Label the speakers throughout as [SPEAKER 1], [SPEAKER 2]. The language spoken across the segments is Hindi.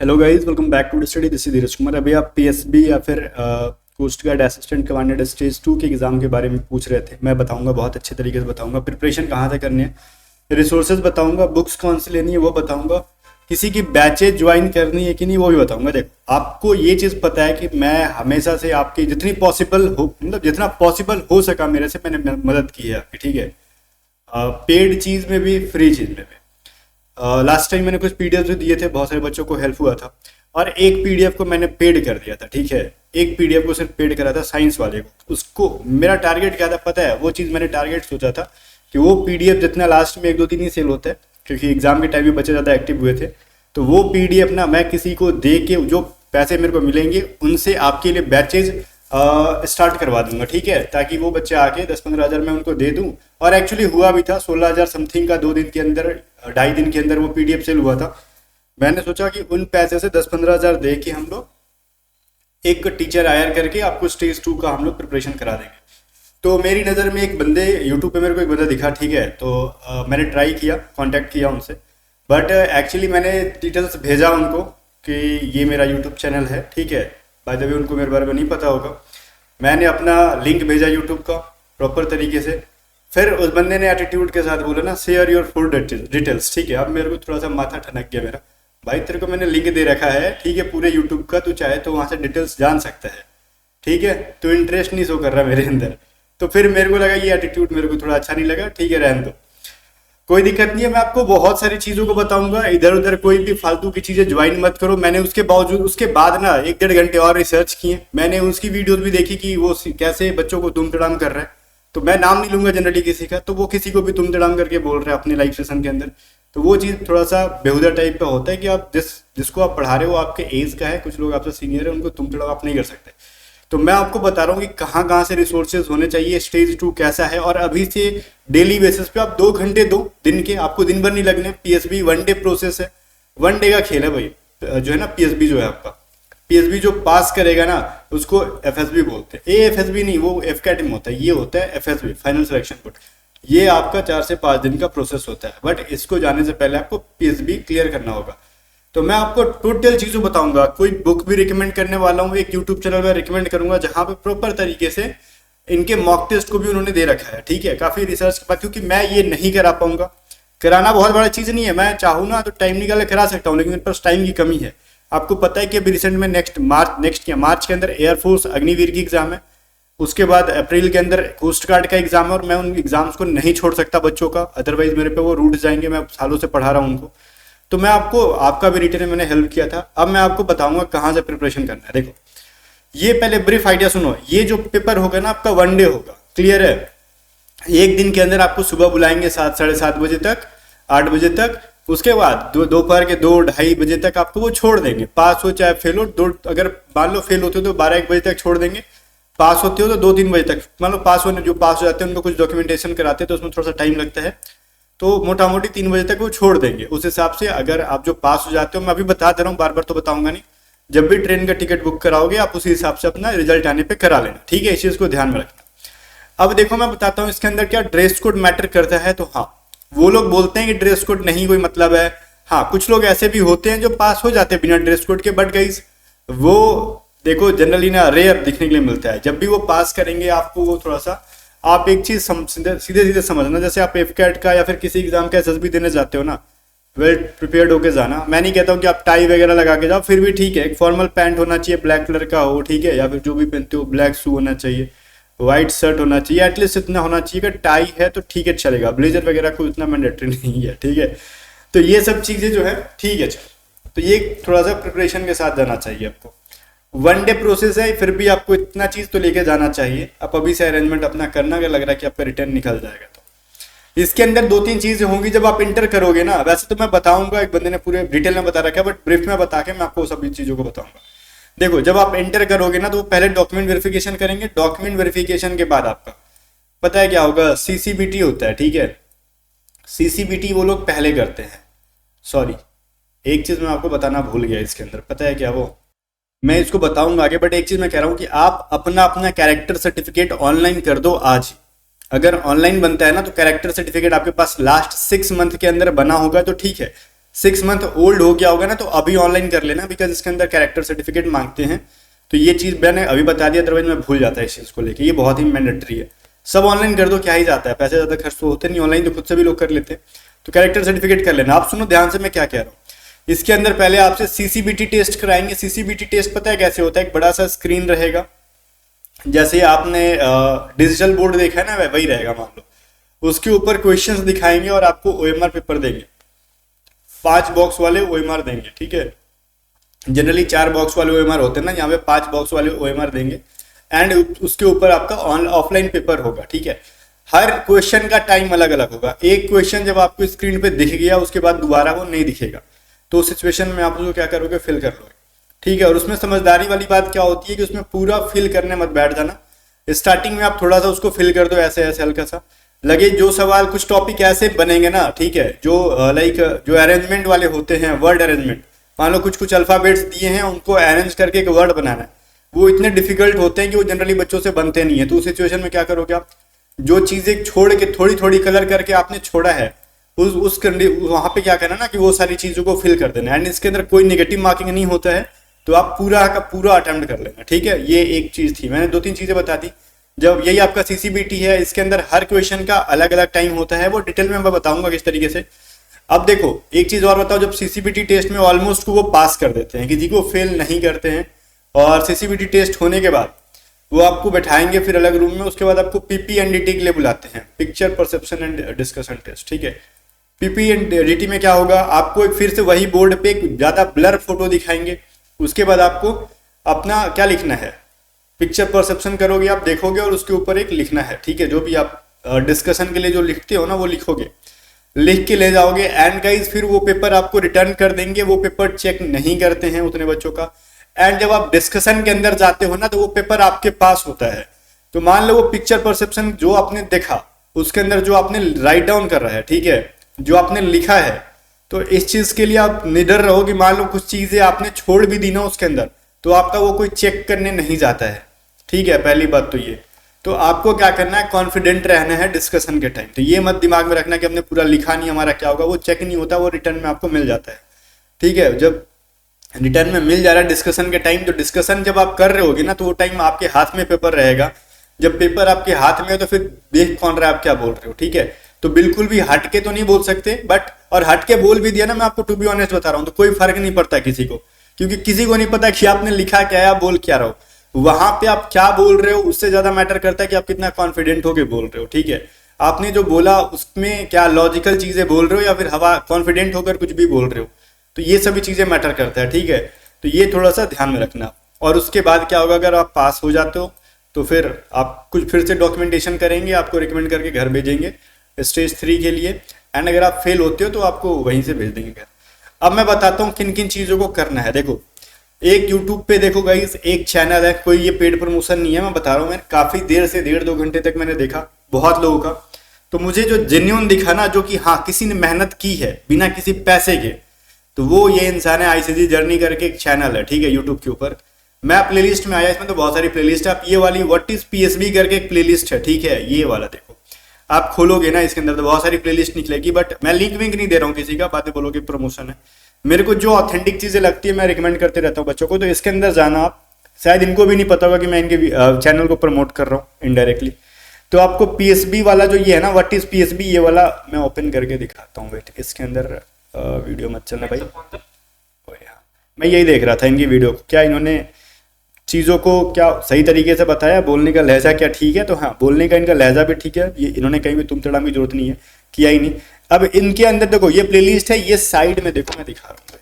[SPEAKER 1] Hello guys, welcome back to study. This is Dheeraj Kumar. अभी आप पीएसबी या फिर coast guard assistant commandant stage 2 के एग्ज़ाम के बारे में पूछ रहे थे। मैं बताऊंगा, बहुत अच्छे तरीके से बताऊंगा। प्रिपरेशन कहाँ से करनी है, रिसोर्सेज बताऊंगा, बुक्स कौन सी लेनी है वो बताऊंगा, किसी की बैचेज ज्वाइन करनी है कि नहीं वो भी बताऊंगा। देखो, आपको ये चीज़ पता है कि मैं हमेशा से आपकी जितनी पॉसिबल हो, मतलब जितना पॉसिबल हो सका मेरे से मैंने मदद की है आपकी, ठीक है। पेड चीज़ में भी, फ्री चीज़ में भी। लास्ट टाइम मैंने कुछ पीडीएफ भी दिए थे, बहुत सारे बच्चों को हेल्प हुआ था। और एक पीडीएफ को मैंने पेड कर दिया था, ठीक है। एक पीडीएफ को सिर्फ पेड करा था, साइंस वाले को। उसको मेरा टारगेट क्या था पता है? वो चीज़ मैंने टारगेट सोचा था कि वो पीडीएफ जितना लास्ट में 1 2 दिन ही सेल होता है, क्योंकि एग्जाम के टाइम में बच्चे ज़्यादा एक्टिव हुए थे। तो वो पीडीएफ ना मैं किसी को दे के जो पैसे मेरे को मिलेंगे उनसे आपके लिए बैचेज स्टार्ट करवा दूंगा, ठीक है। ताकि वो बच्चे आके 10-15 हज़ार मैं उनको दे दूं। और एक्चुअली हुआ भी था, 16,000 समथिंग का 2 दिन के अंदर, 2.5 दिन के अंदर वो पीडीएफ सेल हुआ था। मैंने सोचा कि उन पैसे से 10-15 हज़ार दे के हम लोग एक टीचर हायर करके आपको स्टेज 2 का हम लोग प्रिपरेशन करा देंगे। तो मेरी नज़र में एक बंदे, यूट्यूब पे मेरे को एक बंदा दिखा, ठीक है। तो मैंने ट्राई किया, कांटेक्ट किया उनसे। बट एक्चुअली मैंने डिटेल्स भेजा उनको कि ये मेरा यूट्यूब चैनल है, ठीक है। बाय द वे उनको मेरे बारे में नहीं पता होगा। मैंने अपना लिंक भेजा यूट्यूब का प्रॉपर तरीके से। फिर उस बंदे ने एटीट्यूड के साथ बोला ना, शेयर योर फुल डिटेल्स, ठीक है। अब मेरे को थोड़ा सा माथा ठनक गया मेरा। भाई तेरे को मैंने लिंक दे रखा है, ठीक है, पूरे यूट्यूब का, तू चाहे तो वहाँ से डिटेल्स जान सकता है, ठीक है। तो इंटरेस्ट नहीं शो कर रहा मेरे अंदर। तो फिर मेरे को लगा ये एटीट्यूड मेरे को थोड़ा अच्छा नहीं लगा, ठीक है, रहने दो, कोई दिक्कत नहीं है। मैं आपको बहुत सारी चीज़ों को बताऊंगा, इधर उधर कोई भी फालतू की चीज़ें ज्वाइन मत करो। मैंने उसके बावजूद, उसके बाद ना 1-1.5 घंटे और रिसर्च किए। मैंने उसकी वीडियोस भी देखी कि वो कैसे बच्चों को तुम तड़ाम कर रहा है। तो मैं नाम नहीं लूंगा जनरली किसी का, तो वो किसी को भी तुम तड़ाम करके बोल रहे हैं अपने लाइव सेशन के अंदर। तो वो चीज़ थोड़ा सा बेहुदा टाइप का होता है कि आप जिसको आप पढ़ा रहे हो आपके एज का है, कुछ लोग आपसे सीनियर है, उनको तुम तड़ाम आप नहीं कर सकते। तो मैं आपको बता रहा हूँ कि कहाँ कहाँ से रिसोर्सेज होने चाहिए, स्टेज 2 कैसा है। और अभी से डेली बेसिस पे आप 2 घंटे दो दिन के, आपको दिन भर नहीं लगने। पीएसबी 1 डे प्रोसेस है, 1 डे का खेल है भाई। जो है ना पीएसबी जो है आपका, पीएसबी जो पास करेगा ना उसको एफएसबी बोलते हैं। एफएसबी नहीं, वो एफकैट में होता है, ये होता है एफएसबी, फाइनल सिलेक्शन बोर्ड। ये आपका 4 से 5 दिन का प्रोसेस होता है। बट इसको जाने से पहले आपको पीएसबी क्लियर करना होगा। तो मैं आपको टोटल चीज़ों बताऊंगा। कोई बुक भी रिकमेंड करने वाला हूँ, एक यूट्यूब चैनल में रिकमेंड करूंगा जहाँ पे प्रॉपर तरीके से इनके मॉक टेस्ट को भी उन्होंने दे रखा है, ठीक है। काफ़ी रिसर्च के बाद, क्योंकि मैं ये नहीं करा पाऊंगा। कराना बहुत बड़ा चीज़ नहीं है, मैं चाहूँ ना तो टाइम निकाल करा सकता हूँ, लेकिन मेरे पास टाइम की कमी है। आपको पता है कि अभी रिसेंट में मार्च के अंदर एयरफोर्स अग्निवीर की एग्जाम है। उसके बाद अप्रैल के अंदर कोस्ट गार्ड का एग्जाम है। और मैं उन एग्जाम्स को नहीं छोड़ सकता बच्चों का, अदरवाइज मेरे पे वो रूठ जाएंगे। मैं सालों से पढ़ा रहा हूँ उनको। तो मैं आपको, आपका भी रिटर्न में मैंने हेल्प किया था। अब मैं आपको बताऊंगा कहाँ से प्रिपरेशन करना है। देखो, ये पहले ब्रीफ आइडिया सुनो। ये जो पेपर होगा ना आपका 1 डे होगा, क्लियर है। एक दिन के अंदर आपको सुबह बुलाएंगे 7 साढ़े 7 बजे तक, 8 बजे तक। उसके बाद दोपहर के 2-2:30 बजे तक आपको वो छोड़ देंगे। पास हो चाहे फेल हो, अगर मान लो फेल होते हो तो 12-1 बजे तक छोड़ देंगे। पास होते हो तो 2-3 बजे तक। मान लो पास होने, जो पास हो जाते हैं उनको कुछ डॉक्यूमेंटेशन कराते हैं तो उसमें थोड़ा सा टाइम लगता है। तो मोटा मोटी 3 बजे तक वो छोड़ देंगे। उस हिसाब से अगर आप जो पास हो जाते हो, मैं अभी बता दे रहा हूँ, बार बार तो बताऊंगा नहीं, जब भी ट्रेन का टिकट बुक कराओगे आप उसी हिसाब से अपना रिजल्ट आने पे करा लेना, ठीक है। इस चीज़ को ध्यान में रखना। अब देखो, मैं बताता हूँ इसके अंदर क्या ड्रेस कोड मैटर करता है। तो हाँ, वो लोग बोलते हैं कि ड्रेस कोड नहीं कोई मतलब है। हाँ, कुछ लोग ऐसे भी होते हैं जो पास हो जाते हैं बिना ड्रेस कोड के। बट गाइस, वो देखो जनरली ना रेयर दिखने के लिए मिलता है। जब भी वो पास करेंगे आपको, वो थोड़ा सा, आप एक चीज सीधे सीधे समझना। जैसे आप एफकैट का या फिर किसी एग्जाम का एसएसबी देने जाते हो ना, वेल प्रिपेयर्ड होके जाना। मैं नहीं कहता हूँ कि आप टाई वगैरह लगा के जाओ, फिर भी ठीक है। एक फॉर्मल पैंट होना चाहिए, ब्लैक कलर का हो, ठीक है। या फिर जो भी पहनते हो ब्लैक शू होना चाहिए, व्हाइट शर्ट होना चाहिए। एटलीस्ट इतना होना चाहिए कि टाई है तो ठीक है, चलेगा। ब्लेजर वगैरह को इतना मैंडेटरी नहीं है, ठीक है। तो ये सब चीज़ें जो है ठीक है, चलो। तो ये थोड़ा सा प्रिपरेशन के साथ जाना चाहिए आपको। 1 डे प्रोसेस है, फिर भी आपको इतना चीज तो लेके जाना चाहिए। आप अभी से अरेंजमेंट अपना करना, अगर लग रहा है कि आपका रिटर्न निकल जाएगा तो। इसके अंदर 2-3 चीजें होंगी जब आप इंटर करोगे ना। वैसे तो मैं बताऊंगा, एक बंदे ने पूरे डिटेल में बता रखा है, बट ब्रीफ में बता के मैं आपको सभी चीजों को बताऊंगा। देखो, जब आप एंटर करोगे ना तो पहले डॉक्यूमेंट वेरिफिकेशन करेंगे। डॉक्यूमेंट वेरिफिकेशन के बाद आपका पता है क्या होगा, सीसीबीटी होता है, ठीक है। सीसीबीटी वो लोग पहले करते हैं। सॉरी, एक चीज मैं आपको बताना भूल गया इसके अंदर, पता है क्या? वो मैं इसको बताऊंगा आगे। बट एक चीज मैं कह रहा हूं कि आप अपना अपना कैरेक्टर सर्टिफिकेट ऑनलाइन कर दो आज। अगर ऑनलाइन बनता है ना तो कैरेक्टर सर्टिफिकेट आपके पास लास्ट 6 मंथ के अंदर बना होगा तो ठीक है। 6 मंथ ओल्ड हो गया होगा ना, तो अभी ऑनलाइन कर लेना, बिकॉज इसके अंदर कैरेक्टर सर्टिफिकेट मांगते हैं। तो ये चीज़ मैंने अभी बता दिया, अदरवाइज मैं भूल जाता है इस चीज़ को लेके। ये बहुत ही मैंडेटरी है, सब ऑनलाइन कर दो, क्या ही जाता है, पैसे ज़्यादा खर्च तो होते नहीं, ऑनलाइन तो खुद से भी लोग कर लेते हैं। तो कैरेक्टर सर्टिफिकेट कर लेना। आप सुनो ध्यान से मैं क्या कह रहा हूँ। इसके अंदर पहले आपसे सीसीबीटी टेस्ट कराएंगे। सीसीबीटी टेस्ट पता है कैसे होता है? एक बड़ा सा स्क्रीन रहेगा, जैसे आपने डिजिटल बोर्ड देखा है ना, वही रहेगा मान लो। उसके ऊपर क्वेश्चंस दिखाएंगे और आपको ओएमआर पेपर देंगे, 5 बॉक्स वाले ओएमआर देंगे, ठीक है। जनरली 4 बॉक्स वाले ओएमआर होते हैं ना, यहाँ पे 5 बॉक्स वाले ओएमआर देंगे। एंड उसके ऊपर आपका ऑफलाइन पेपर होगा, ठीक है। हर क्वेश्चन का टाइम अलग अलग होगा। एक क्वेश्चन जब आपको स्क्रीन पे दिख गया, उसके बाद दोबारा वो नहीं दिखेगा, तो उस सिचुएशन में आप उसको क्या करोगे? फिल कर लोगे, ठीक है। और उसमें समझदारी वाली बात क्या होती है कि उसमें पूरा फिल करने मत बैठ जाना। स्टार्टिंग में आप थोड़ा सा उसको फिल कर दो, ऐसे ऐसे हल्का सा लगे। जो सवाल, कुछ टॉपिक ऐसे बनेंगे ना, ठीक है, जो लाइक जो अरेंजमेंट वाले होते हैं, वर्ड अरेंजमेंट, मान लो कुछ कुछ अल्फाबेट्स दिए हैं, उनको अरेंज करके एक वर्ड बनाना है, वो इतने डिफिकल्ट होते हैं कि वो जनरली बच्चों से बनते नहीं है। तो उस सिचुएशन में क्या करोगे आप? जो चीजें छोड़ के थोड़ी थोड़ी कलर करके आपने छोड़ा है, उस वहां पे क्या करना ना कि वो सारी चीजों को फिल कर देना। एंड इसके अंदर कोई नेगेटिव मार्किंग नहीं होता है, तो आप पूरा का पूरा अटेम्प्ट कर लेना, ठीक है। ये एक चीज थी, मैंने 2-3 चीजें बता दी। जब यही आपका सीसीबीटी है, इसके अंदर हर क्वेश्चन का अलग अलग टाइम होता है, वो डिटेल में मैं बताऊंगा किस तरीके से। अब देखो एक चीज और बताओ, जब सीसीबीटी टेस्ट में ऑलमोस्ट को वो पास कर देते हैं, किसी को फेल नहीं करते हैं, और सीसीबीटी टेस्ट होने के बाद वो आपको बैठाएंगे फिर अलग रूम में। उसके बाद आपको पीपीएनडीटी के लिए बुलाते हैं, picture perception and discussion test, ठीक है। पीपीएनडीटी में क्या होगा? आपको एक फिर से वही बोर्ड पे एक ज्यादा ब्लर फोटो दिखाएंगे। उसके बाद आपको अपना क्या लिखना है, पिक्चर परसेप्शन करोगे, आप देखोगे और उसके ऊपर एक लिखना है, ठीक है। जो भी आप डिस्कशन के लिए जो लिखते हो ना, वो लिखोगे, लिख के ले जाओगे। एंड गाइस फिर वो पेपर आपको रिटर्न कर देंगे। वो पेपर चेक नहीं करते हैं उतने बच्चों का। एंड जब आप डिस्कशन के अंदर जाते हो ना, तो वो पेपर आपके पास होता है। तो मान लो वो पिक्चर परसेप्शन जो आपने देखा, उसके अंदर जो आपने राइट डाउन कर रहा है, ठीक है, जो आपने लिखा है, तो इस चीज के लिए आप निडर रहो कि मान लो कुछ चीजें आपने छोड़ भी दी ना उसके अंदर, तो आपका वो कोई चेक करने नहीं जाता है, ठीक है। पहली बात तो ये। तो आपको क्या करना है? कॉन्फिडेंट रहना है डिस्कशन के टाइम। तो ये मत दिमाग में रखना कि हमने पूरा लिखा नहीं, हमारा क्या होगा, वो चेक नहीं होता, वो रिटर्न में आपको मिल जाता है, ठीक है। जब रिटर्न में मिल जा रहा है डिस्कशन के टाइम, तो डिस्कशन जब आप कर रहे होगे ना, तो वो टाइम आपके हाथ में पेपर रहेगा। जब पेपर आपके हाथ में है, तो फिर देख कौन रहा है आप क्या बोल रहे हो, ठीक है। तो बिल्कुल भी हट के तो नहीं बोल सकते, बट और हट के बोल भी दिया ना, मैं आपको टू बी ऑनेस्ट बता रहा हूँ, तो कोई फर्क नहीं पड़ता किसी को, क्योंकि किसी को नहीं पता कि आपने लिखा क्या है, बोल क्या रहे हो। वहां पे आप क्या बोल रहे हो उससे ज्यादा मैटर करता है कि आप कितना कॉन्फिडेंट होके बोल रहे हो, ठीक है। आपने जो बोला उसमें क्या लॉजिकल चीजें बोल रहे हो या फिर हवा कॉन्फिडेंट होकर कुछ भी बोल रहे हो, तो ये सभी चीजें मैटर करता है, ठीक है। तो ये थोड़ा सा ध्यान में रखना। और उसके बाद क्या होगा, अगर आप पास हो जाते हो तो फिर आप कुछ फिर से डॉक्यूमेंटेशन करेंगे, आपको रिकमेंड करके घर भेजेंगे स्टेज 3 के लिए। एंड अगर आप फेल होते हो तो आपको वहीं से भेज देंगे घर। अब मैं बताता हूँ किन किन चीजों को करना है। देखो एक यूट्यूब पे देखो गाइस, एक चैनल है, कोई ये पेड प्रमोशन नहीं है, मैं बता रहा हूँ, मैंने काफी देर से 1.5-2 घंटे तक मैंने देखा बहुत लोगों का। तो मुझे जो जेन्युइन दिखा ना, जो कि हाँ किसी ने मेहनत की है बिना किसी पैसे के, तो वो ये इंसान है, आईसीजी जर्नी करके एक चैनल है, ठीक है, यूट्यूब के ऊपर। मैं प्लेलिस्ट में आया, इसमें तो बहुत सारी प्लेलिस्ट है। आप ये वाली व्हाट इज पीएसबी करके एक प्लेलिस्ट है, ठीक है, ये वाला देखो, आप खोलोगे ना, इसके अंदर तो बहुत सारी प्लेलिस्ट निकलेगी, बट मैं लिंक विंक नहीं दे रहा हूँ किसी का, बातें बोलोगे प्रमोशन है। मेरे को जो ऑथेंटिक चीजें लगती है मैं रिकमेंड करते रहता हूँ बच्चों को, तो इसके अंदर जाना आप। शायद इनको भी नहीं पता होगा कि मैं इनके चैनल को प्रमोट कर रहा हूँ इनडायरेक्टली। तो आपको पीएसबी वाला जो ये है ना, व्हाट इज पीएसबी, ये वाला मैं ओपन करके दिखाता हूँ। वेट, इसके अंदर वीडियो मत चलना भाई, मैं यही देख रहा था इनकी वीडियो को, क्या इन्होंने चीज़ों को क्या सही तरीके से बताया, बोलने का लहजा क्या ठीक है। तो हाँ, बोलने का इनका लहजा भी ठीक है, ये इन्होंने कहीं भी तुम तड़ाम की जरूरत नहीं है, किया ही नहीं। अब इनके अंदर देखो ये प्लेलिस्ट है, ये साइड में देखो, मैं दिखा रहा हूँ,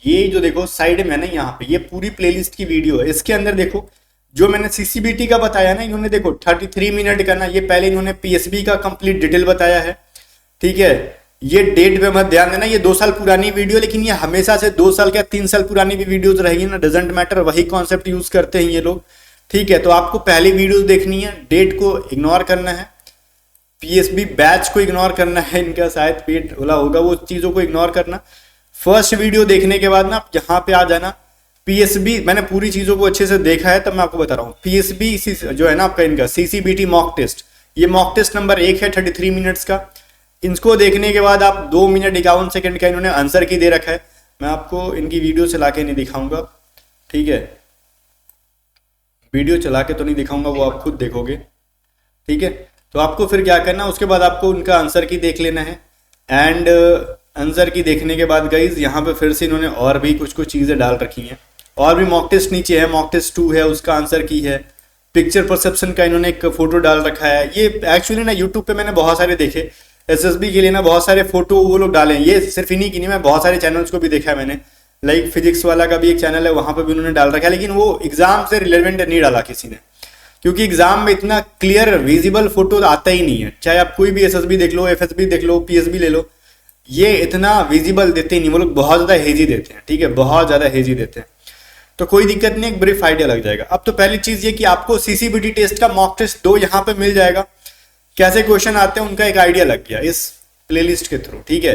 [SPEAKER 1] ये जो देखो साइड में है ना, यहाँ पे ये पूरी प्लेलिस्ट की वीडियो है। इसके अंदर देखो जो मैंने सीसीबीटी का बताया ना, इन्होंने देखो 33 मिनट का ना, ये पहले इन्होंने पीएसबी का कंप्लीट डिटेल बताया है, ठीक है। ये डेट पे मत ध्यान देना, ये 2 साल पुरानी वीडियो, लेकिन ये हमेशा से 2 साल क्या 3 साल पुरानी भी वीडियोज रहेगी ना, डजेंट मैटर, वही कॉन्सेप्ट यूज करते हैं ये लोग, ठीक है। तो आपको पहली वीडियोज देखनी है, डेट को इग्नोर करना है, पीएसबी बैच को इग्नोर करना है, इनका शायद पेट बोला होगा, वो चीजों को इग्नोर करना। फर्स्ट वीडियो देखने के बाद ना आप यहाँ पे आ जाना, पीएसबी, मैंने पूरी चीजों को अच्छे से देखा है, तब मैं आपको बता रहा हूँ। पीएसबी जो है ना आपका, इनका सीसीबीटी मॉक टेस्ट, ये मॉक टेस्ट नंबर 1 है 33 मिनट्स का। इनको देखने के बाद आप 2 मिनट 51 सेकंड का इन्होंने आंसर की दे रखा है। मैं आपको इनकी वीडियो चला के नहीं दिखाऊंगा, ठीक है, वीडियो चला के तो नहीं दिखाऊंगा, वो आप खुद देखोगे, ठीक है। तो आपको फिर क्या करना, उसके बाद आपको उनका आंसर की देख लेना है। एंड आंसर की देखने के बाद गाइज यहाँ पे फिर से इन्होंने और भी कुछ कुछ चीज़ें डाल रखी हैं, और भी मॉक टेस्ट नीचे है, मॉक टेस्ट 2 है, उसका आंसर की है, पिक्चर परसेप्शन का इन्होंने एक फोटो डाल रखा है। ये एक्चुअली ना यूट्यूब पे मैंने बहुत सारे देखे, एसएसबी के लिए ना बहुत सारे फोटो वो लोग डाले हैं, ये सिर्फ इन्हीं की नहीं, मैं बहुत सारे चैनल्स को भी देखा है मैंने, लाइक फिजिक्स वाला का भी एक चैनल है, वहां पर भी उन्होंने डाल रखा है, लेकिन वो एग्जाम से रिलेवेंट नहीं डाला किसी ने, क्योंकि एग्जाम में इतना क्लियर विजिबल फोटो आता ही नहीं है। चाहे आप कोई भी एसएसबी देख लो, एफएसबी देख लो, पीएसबी ले लो, ये इतना विजिबल देते ही नहीं, वो लोग बहुत ज्यादा हेजी देते हैं, ठीक है, बहुत ज्यादा हेजी देते हैं। तो कोई दिक्कत नहीं, एक ब्रीफ आइडिया लग जाएगा। अब तो पहली चीज ये कि आपको सीसीबीटी टेस्ट का मॉक टेस्ट 2 यहाँ पे मिल जाएगा, कैसे क्वेश्चन आते हैं उनका एक आइडिया लग गया इस प्लेलिस्ट के थ्रू, ठीक है।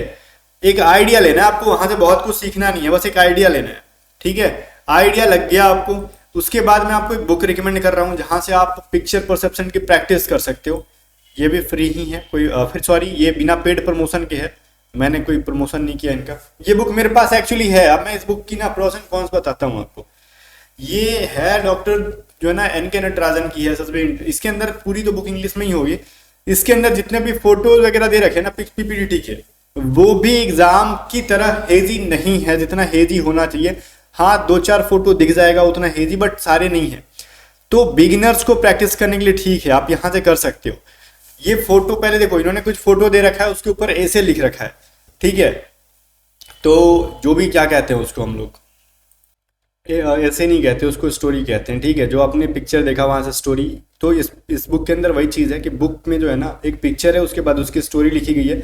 [SPEAKER 1] एक आइडिया लेना है आपको, वहां से बहुत कुछ सीखना नहीं है, बस एक आइडिया लेना है, ठीक है। आइडिया लग गया आपको, उसके बाद मैं आपको एक बुक रिकमेंड कर रहा हूँ जहां से आप पिक्चर परसेप्शन की प्रैक्टिस कर सकते हो। ये भी फ्री ही है, कोई फिर सॉरी ये बिना पेड प्रमोशन के है, मैंने कोई प्रमोशन नहीं किया इनका। ये बुक मेरे पास एक्चुअली है, अब मैं इस बुक की ना प्रोस एंड कॉन्स बताता हूँ आपको। ये है डॉक्टर जो है ना एन.के. नटराजन की है, सच में इसके अंदर पूरी तो बुक इंग्लिश में ही होगी, इसके अंदर जितने भी फोटोज वगैरह दे रखे ना पीपीटी के, वो भी एग्जाम की तरह हेजी नहीं है जितना हेजी होना चाहिए। हाँ 2-4 फोटो दिख जाएगा उतना हेजी, बट सारे नहीं है। तो बिगिनर्स को प्रैक्टिस करने के लिए ठीक है, आप यहाँ से कर सकते हो। ये फोटो पहले देखो, इन्होंने कुछ फोटो दे रखा है, उसके ऊपर ऐसे लिख रखा है, ठीक है। तो जो भी क्या कहते हैं उसको हम लोग ऐसे नहीं कहते, उसको स्टोरी कहते हैं, ठीक है। जो आपने पिक्चर देखा वहां से स्टोरी, तो इस बुक के अंदर वही चीज़ है कि बुक में जो है ना एक पिक्चर है, उसके बाद उसकी स्टोरी लिखी गई है,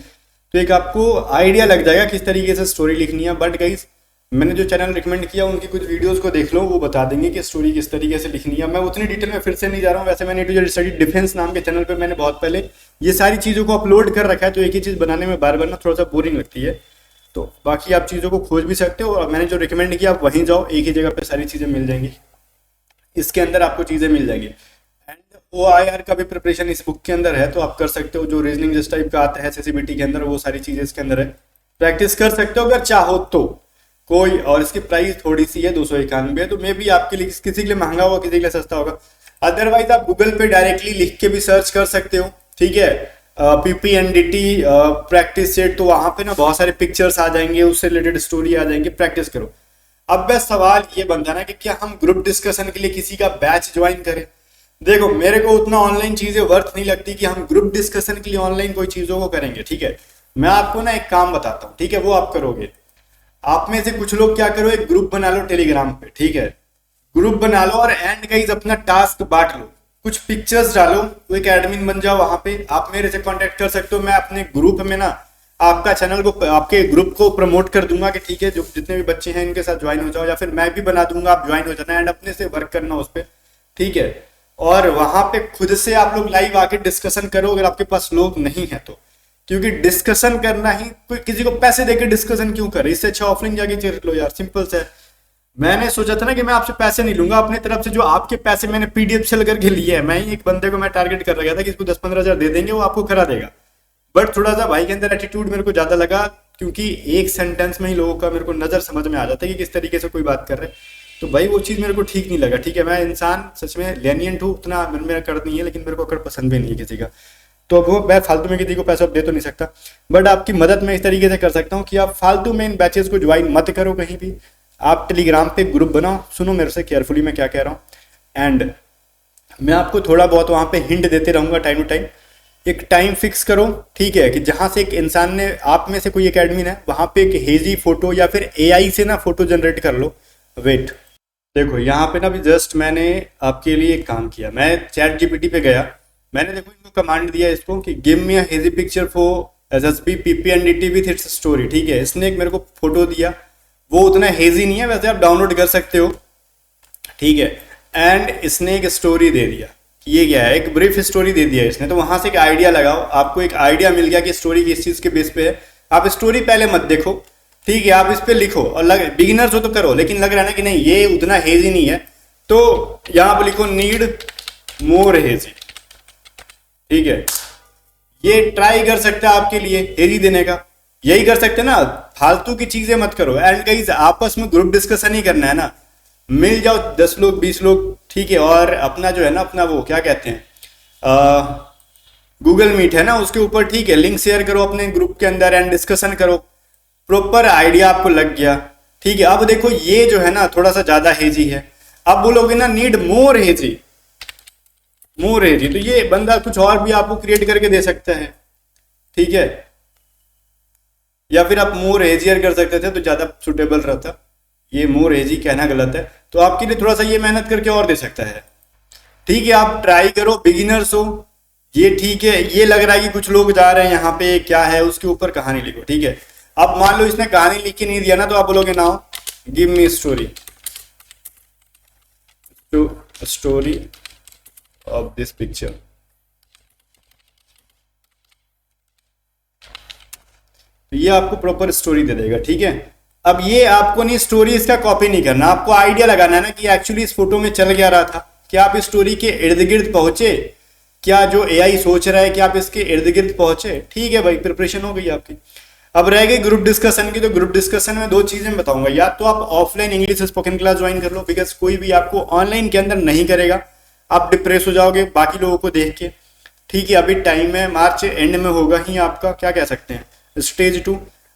[SPEAKER 1] तो एक आपको आइडिया लग जाएगा किस तरीके से स्टोरी लिखनी है। बट गाइस मैंने जो चैनल रिकमेंड किया उनकी कुछ वीडियोस को देख लो, वो बता देंगे कि स्टोरी किस तरीके से लिखनी है। मैं उतनी डिटेल में फिर से नहीं जा रहा हूँ। वैसे मैंने A to Z study defence नाम के चैनल पर मैंने बहुत पहले ये सारी चीज़ों को अपलोड कर रखा है, तो एक ही चीज़ बनाने में बार बार ना थोड़ा सा बोरिंग लगती है। तो बाकी आप चीज़ों को खोज भी सकते हो, और मैंने जो रिकमेंड किया आप वहीं जाओ, एक ही जगह पे सारी चीज़ें मिल जाएंगी, इसके अंदर आपको चीज़ें मिल जाएंगी। एंड OIR का भी प्रिपरेशन इस बुक के अंदर है, तो आप कर सकते हो। जो रीजनिंग जिस टाइप का आता है सीसीबीटी के अंदर, वो सारी चीज़ें इसके अंदर है, प्रैक्टिस कर सकते हो अगर चाहो तो कोई। और इसकी प्राइस थोड़ी सी है, 291 है, तो मे भी आपके लिए किसी के लिए महंगा होगा, किसी के लिए सस्ता होगा। अदरवाइज आप गूगल पे डायरेक्टली लिख के भी सर्च कर सकते हो, ठीक है, PPNDT प्रैक्टिस सेट, तो वहां पे ना बहुत सारे पिक्चर्स आ जाएंगे, उससे रिलेटेड स्टोरी आ जाएंगे, प्रैक्टिस करो। अब बस सवाल ये बनता ना कि क्या हम ग्रुप डिस्कशन के लिए किसी का बैच ज्वाइन करें। देखो मेरे को उतना ऑनलाइन चीजें वर्थ नहीं लगती कि हम ग्रुप डिस्कशन के लिए ऑनलाइन कोई चीजों को करेंगे, ठीक है। मैं आपको ना एक काम बताता हूँ, ठीक है, वो आप करोगे। आप में से कुछ लोग क्या करो, एक ग्रुप बना लो टेलीग्राम पे, ठीक है, ग्रुप बना लो, और एंड गाइस अपना टास्क बांट लो, कुछ पिक्चर्स डालो, वो एक एडमिन बन जाओ वहां पे। आप मेरे से कांटेक्ट कर सकते हो, मैं अपने ग्रुप में ना आपका चैनल को, आपके ग्रुप को प्रमोट कर दूंगा कि ठीक है, जो जितने भी बच्चे हैं इनके साथ ज्वाइन हो जाओ, या फिर मैं भी बना दूंगा, आप ज्वाइन हो जाना एंड अपने से वर्क करना उस पर, ठीक है। और वहां पे खुद से आप लोग लाइव आके डिस्कशन करो अगर आपके पास लोग नहीं है तो, क्योंकि डिस्कशन करना ही, कोई किसी को पैसे देकर डिस्कशन क्यों करे, इससे अच्छा ऑफलाइन जाके कर लो यार, सिंपल से। मैंने सोचा था ना कि मैं आपसे पैसे नहीं लूंगा, अपनी तरफ से जो आपके पैसे मैंने PDF सेल करके लिए है, मैं ही एक बंदे को मैं टारगेट कर रहा था कि इसको 10-15 हज़ार दे देंगे, वो आपको करा देगा। बट थोड़ा सा भाई के अंदर एटीट्यूड मेरे को ज्यादा लगा, क्योंकि एक सेंटेंस में ही लोगों का मेरे को नजर समझ में आ जाता है कि किस तरीके से कोई बात कर रहा है, तो भाई वो चीज़ मेरे को ठीक नहीं लगा, ठीक है। मैं इंसान सच में लेनियंट हूँ, उतना मेरा कर नहीं है, लेकिन मेरे को अकड़ पसंद भी नहीं है किसी का, तो वो मैं फालतू में किसी को पैसा दे तो नहीं सकता। बट आपकी मदद मैं इस तरीके से कर सकता हूँ कि आप फालतू में इन बैचेस को ज्वाइन मत करो कहीं भी, आप टेलीग्राम पे ग्रुप बनाओ। सुनो मेरे से केयरफुली मैं क्या कह रहा हूँ, एंड मैं आपको थोड़ा बहुत वहाँ पे हिंट देते रहूँगा टाइम टू टाइम। एक टाइम फिक्स करो, ठीक है, कि जहाँ से एक इंसान ने, आप में से कोई एक एडमिन है, वहाँ पे एक हेजी फोटो या फिर AI से ना फोटो जनरेट कर लो। वेट देखो यहाँ पे ना भी जस्ट मैंने आपके लिए एक काम किया, मैं ChatGPT पे गया, मैंने देखो इनको कमांड दिया इसको कि give me a hazy picture for SSB PPNDT with its story, ठीक है। इसने एक मेरे को फोटो दिया, वो उतना हेजी नहीं है, वैसे आप डाउनलोड कर सकते हो, ठीक है। एंड इसने एक स्टोरी दे दिया, ये क्या है, एक ब्रीफ स्टोरी दे दिया इसने, तो वहां से एक आइडिया लगाओ, आपको एक आइडिया मिल गया कि स्टोरी किस चीज के बेस पे है। आप स्टोरी पहले मत देखो, ठीक है, आप इस पे लिखो, और बिगिनर्स हो तो करो, लेकिन लग रहा है ना कि नहीं ये उतना हेजी नहीं है, तो यहाँ पे लिखो नीड मोर हेजी, ठीक है। ये ट्राई कर सकते हैं आपके लिए हेजी देने का, यही कर सकते हैं ना, फालतू की चीजें मत करो। एंड कहीं आपस में ग्रुप डिस्कशन ही करना है ना, मिल जाओ 10 लोग 20 लोग, ठीक है, और अपना जो है ना, अपना वो क्या कहते हैं, गूगल मीट है ना, उसके ऊपर ठीक है लिंक शेयर करो अपने ग्रुप के अंदर एंड डिस्कशन करो। प्रॉपर आइडिया आपको लग गया, ठीक है। अब देखो ये जो है ना थोड़ा सा ज्यादा हेजी है, अब बोलोगे ना नीड मोर हेजी, मोर हेजी, तो ये बंदा कुछ और भी आपको क्रिएट करके दे सकता है, ठीक है, या फिर आप मोर हेजियर कर सकते थे तो ज्यादा सुटेबल रहता। ये मोर हेजी कहना गलत है, तो आपके लिए थोड़ा सा ये मेहनत करके और दे सकता है, ठीक है। आप ट्राई करो, बिगिनर्स हो ये, ठीक है। ये लग रहा है कि कुछ लोग जा रहे हैं यहाँ पे, क्या है उसके ऊपर कहानी लिखो, ठीक है। अब मान लो इसने कहानी लिख के नहीं दिया ना, तो आप बोलोगे now give me story, to story of this picture, तो ये आपको प्रॉपर स्टोरी दे देगा, ठीक है। अब ये आपको नहीं स्टोरी इसका कॉपी नहीं करना, आपको आइडिया लगाना है ना कि एक्चुअली इस फोटो में चल क्या रहा था, क्या आप इस स्टोरी के इर्द गिर्द पहुंचे, क्या जो एआई सोच रहा है कि आप इसके इर्द गिर्द पहुंचे, ठीक है भाई, प्रिपरेशन हो गई आपकी। अब रह गई ग्रुप डिस्कशन की, तो ग्रुप डिस्कशन में दो चीजें बताऊंगा, या तो आप offline English spoken class join कर लो, बिकॉज कोई भी आपको ऑनलाइन के अंदर नहीं करेगा, आप डिप्रेस हो जाओगे बाकी लोगों को देख के, ठीक है। अभी टाइम है, मार्च एंड में होगा ही आपका क्या कह सकते हैं स्टेज 2,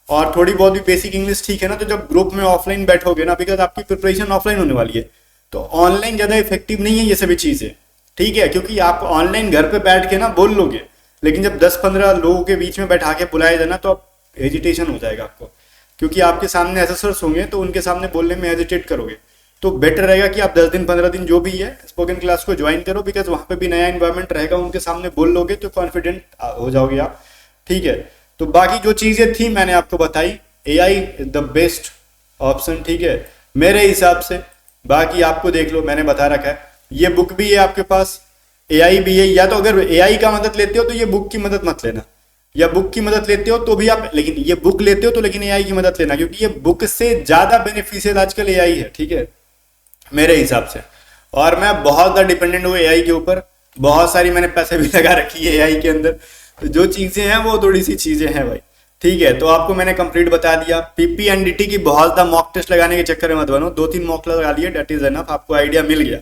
[SPEAKER 1] और थोड़ी बहुत भी बेसिक इंग्लिश ठीक है ना, तो जब ग्रुप में ऑफलाइन बैठोगे ना, बिकॉज आपकी प्रिपरेशन ऑफलाइन होने वाली है, तो ऑनलाइन ज्यादा इफेक्टिव नहीं है ये सभी चीजें, ठीक है, क्योंकि आप ऑनलाइन घर पे बैठ के ना बोल लोगे, लेकिन जब 10-15 लोगों के बीच में बैठा के बुलाया जाए ना, तो आप हेजिटेशन हो जाएगा आपको, क्योंकि आपके सामने एसेसर्स होंगे तो उनके सामने बोलने में हेजिटेट करोगे। तो बेटर रहेगा कि आप 10 दिन 15 दिन जो भी है स्पोकन क्लास को ज्वाइन करो, बिकॉज वहां पे भी नया इन्वायरमेंट रहेगा, उनके सामने बोल लोगे तो कॉन्फिडेंट हो जाओगे आप, ठीक है। तो बाकी जो चीजें थी मैंने आपको बताई, AI is the best option, ठीक है, मेरे हिसाब से। बाकी आपको देख लो, मैंने बता रखा है, ये बुक भी है आपके पास, एआई भी है, या तो अगर एआई का मदद लेते हो तो ये बुक की मदद मत लेना, या बुक की मदद लेते हो तो भी आप, लेकिन ये बुक लेते हो तो लेकिन एआई की मदद लेना, क्योंकि ये बुक से ज्यादा बेनिफिशियल आजकल एआई है, ठीक है, मेरे हिसाब से। और मैं बहुत ज्यादा डिपेंडेंट हूँ एआई के ऊपर, बहुत सारी मैंने पैसे भी लगा रखी है एआई के अंदर, तो जो चीजें हैं वो थोड़ी सी चीजें हैं भाई, ठीक है। तो आपको मैंने कंप्लीट बता दिया। पीपीएनडीटी की बहुत ज्यादा मॉक टेस्ट लगाने के चक्कर में मत बनो, 2-3 मॉक लगा लिए, डेट इज एनफ, आपको आइडिया मिल गया।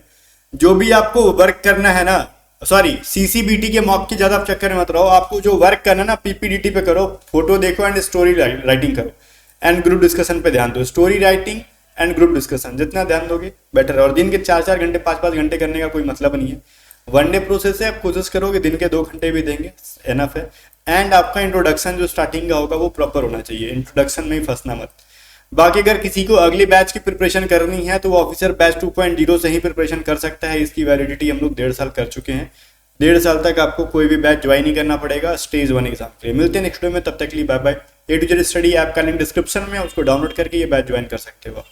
[SPEAKER 1] जो भी आपको वर्क करना है ना, सॉरी सीसीबीटी के मॉक की ज्यादा चक्कर में मत रहो, आपको जो वर्क करना है ना पीपीडीटी पे करो, फोटो देखो एंड स्टोरी राइटिंग करो, एंड ग्रुप डिस्कशन पे ध्यान दो। Story writing and group discussion जितना ध्यान दोगे बेटर है, और दिन के 4-4 घंटे 5-5 घंटे करने का कोई मतलब नहीं है, वन डे प्रोसेस है, आप कोशिश करोगे दिन के 2 घंटे भी देंगे एनफ है। एंड आपका इंट्रोडक्शन जो स्टार्टिंग का होगा वो प्रॉपर होना चाहिए, इंट्रोडक्शन में ही फंसना मत। बाकी अगर किसी को अगली बैच की प्रिपरेशन करनी है तो वो ऑफिसर बैच 2.0 से ही प्रिपरेशन कर सकता है, इसकी वैलिडिटी हम लोग 1.5 साल कर चुके हैं, 1.5 साल तक आपको कोई भी बैच ज्वाइन नहीं करना पड़ेगा स्टेज 1 एग्जाम के लिए। मिलते हैं नेक्स्ट वीडियो में, तब तक के लिए bye bye. A to Z study app का लिंक डिस्क्रिप्शन में है, उसको डाउनलोड करके ये बैच ज्वाइन कर सकते हो।